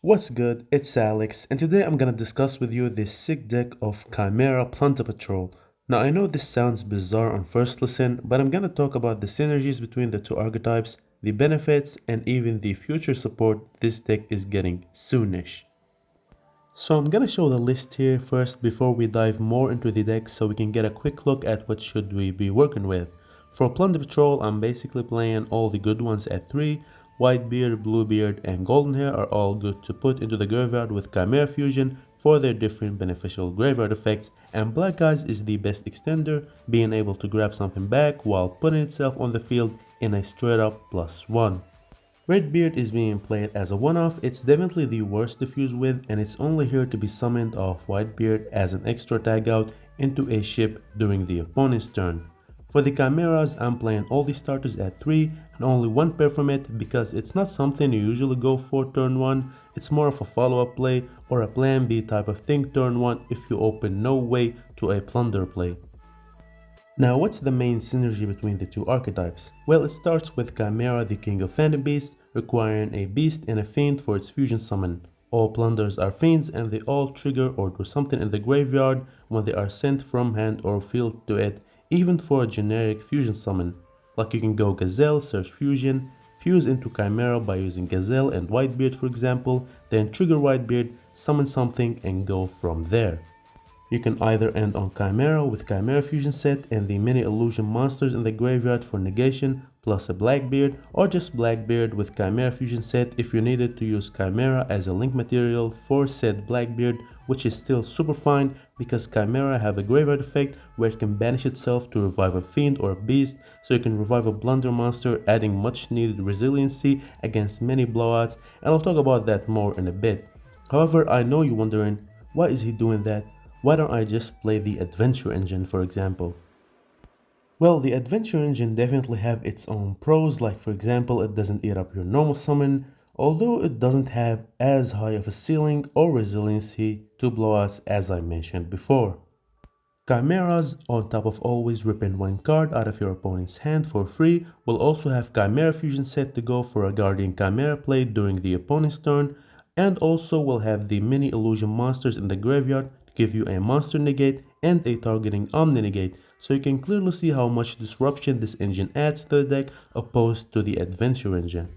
What's good? It's Alex, and today I'm gonna discuss with you this sick deck of Chimera Plunder Patrol. Now I know this sounds bizarre on first listen, but I'm gonna talk about the synergies between the two archetypes, the benefits, and even the future support this deck is getting soonish. So I'm gonna show the list here first before we dive more into the deck so we can get a quick look at what should we be working with. For Plunder Patrol, I'm basically playing all the good ones at 3. Whitebeard, Bluebeard, and Goldenhair are all good to put into the graveyard with Chimera Fusion for their different beneficial graveyard effects, and Black Eyes is the best extender, being able to grab something back while putting itself on the field in a straight up +1. Redbeard is being played as a one-off. It's definitely the worst to fuse with, and it's only here to be summoned off Whitebeard as an extra tag out into a ship during the opponent's turn. For the Chimeras, I'm playing all the starters at 3 and only one pair from it because it's not something you usually go for turn 1, it's more of a follow-up play or a plan B type of thing turn 1 if you open no way to a plunder play. Now, what's the main synergy between the two archetypes? Well, it starts with Chimera, the king of Phantom Beasts, requiring a beast and a fiend for its fusion summon. All plunders are fiends and they all trigger or do something in the graveyard when they are sent from hand or field to it, even for a generic fusion summon. Like you can go Gazelle, search fusion, fuse into Chimera by using Gazelle and Whitebeard for example, then trigger Whitebeard, summon something and go from there. You can either end on Chimera with Chimera Fusion set and the many illusion monsters in the graveyard for negation plus a Blackbeard, or just Blackbeard with Chimera Fusion set if you needed to use Chimera as a link material for said Blackbeard, which is still super fine because Chimera have a graveyard effect where it can banish itself to revive a fiend or a beast, so you can revive a blunder monster, adding much needed resiliency against many blowouts, and I'll talk about that more in a bit. However, I know you're wondering, why is he doing that? Why don't I just play the adventure engine for example? Well, the adventure engine definitely have its own pros, like for example it doesn't eat up your normal summon, although it doesn't have as high of a ceiling or resiliency to blowouts as I mentioned before. Chimeras, on top of always ripping one card out of your opponent's hand for free, will also have Chimera Fusion set to go for a Guardian Chimera played during the opponent's turn, and also will have the mini illusion monsters in the graveyard to give you a monster negate and a targeting omni negate, so you can clearly see how much disruption this engine adds to the deck opposed to the adventure engine.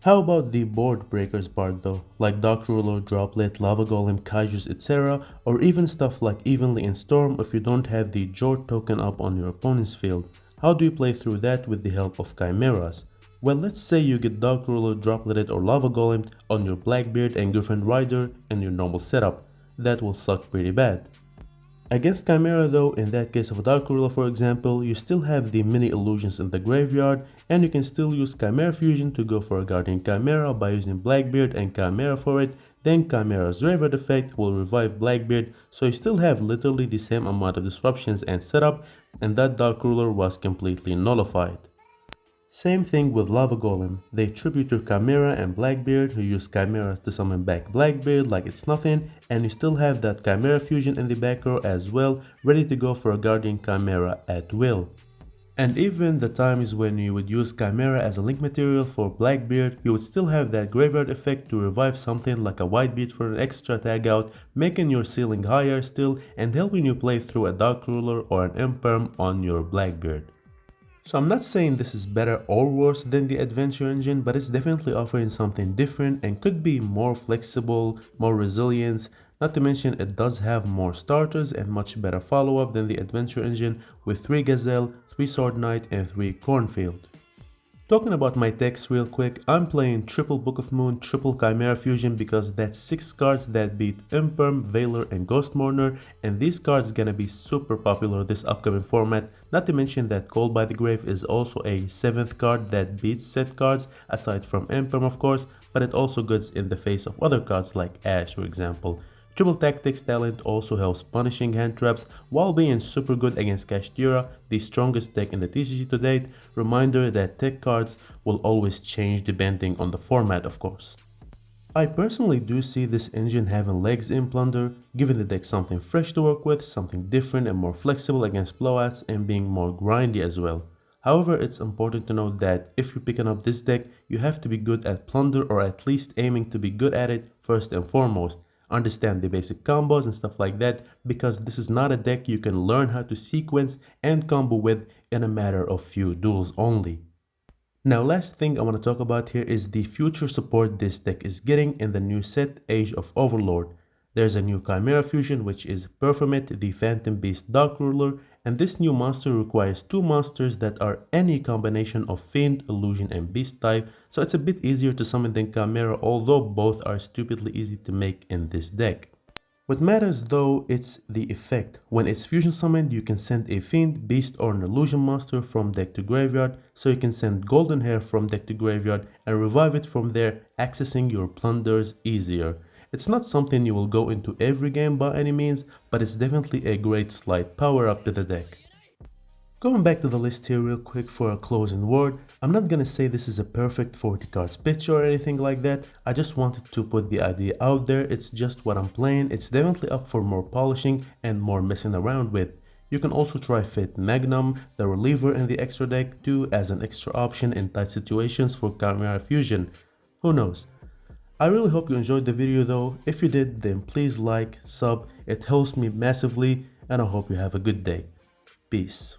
How about the board breakers part though, like Dark Ruler, Droplet, Lava Golem, Kaijus, etc., or even stuff like Evenly and Storm if you don't have the Jord token up on your opponent's field? How do you play through that with the help of Chimeras? Well, let's say you get Dark Ruler, Dropleted, or Lava Golem on your Blackbeard and Griffin Rider in your normal setup. That will suck pretty bad. Against Chimera though, in that case of a Dark Ruler for example, you still have the mini illusions in the graveyard and you can still use Chimera Fusion to go for a Guardian Chimera by using Blackbeard and Chimera for it, then Chimera's graveyard effect will revive Blackbeard, so you still have literally the same amount of disruptions and setup, and that Dark Ruler was completely nullified. Same thing with Lava Golem. They tribute to Chimera and Blackbeard who use Chimera to summon back Blackbeard like it's nothing, and you still have that Chimera Fusion in the back row as well, ready to go for a Guardian Chimera at will. And even the times when you would use Chimera as a link material for Blackbeard, you would still have that graveyard effect to revive something like a Whitebeard for an extra tag out, making your ceiling higher still and helping you play through a Dark Ruler or an Imperm on your Blackbeard. So I'm not saying this is better or worse than the adventure engine, but it's definitely offering something different and could be more flexible, more resilience, not to mention it does have more starters and much better follow-up than the adventure engine with 3 Gazelle, 3 Sword Knight and 3 Cornfield. Talking about my decks real quick, I'm playing triple Book of Moon, triple Chimera Fusion because that's 6 cards that beat Imperm, Veiler and Ghost Mourner, and these cards gonna be super popular this upcoming format, not to mention that Called by the Grave is also a 7th card that beats set cards aside from Imperm of course, but it also goods in the face of other cards like Ash for example. Triple Tactics talent also helps punishing hand traps while being super good against Kashtira, the strongest deck in the TCG to date. Reminder that tech cards will always change depending on the format of course. I personally do see this engine having legs in Plunder, giving the deck something fresh to work with, something different and more flexible against blowouts and being more grindy as well. However, it's important to note that if you're picking up this deck, you have to be good at Plunder or at least aiming to be good at it first and foremost. Understand the basic combos and stuff like that because this is not a deck you can learn how to sequence and combo with in a matter of few duels only. Now, last thing I want to talk about here is the future support this deck is getting in the new set Age of Overlord. There's a new Chimera fusion which is Perfumit, the Phantom Beast Dark Ruler, and this new monster requires two monsters that are any combination of Fiend, Illusion, and Beast type, so it's a bit easier to summon than Chimera, although both are stupidly easy to make in this deck. What matters though, it's the effect. When it's fusion summoned, you can send a Fiend, Beast, or an Illusion monster from deck to graveyard, so you can send Golden Hair from deck to graveyard and revive it from there, accessing your plunders easier. It's not something you will go into every game by any means, but it's definitely a great slight power up to the deck. Going back to the list here real quick for a closing word, I'm not gonna say this is a perfect 40 cards pitch or anything like that, I just wanted to put the idea out there, it's just what I'm playing, it's definitely up for more polishing and more messing around with. You can also try Fit Magnum, the reliever in the extra deck too as an extra option in tight situations for Chimera Fusion. Who knows? I really hope you enjoyed the video though, if you did then please like, sub, it helps me massively and I hope you have a good day. Peace.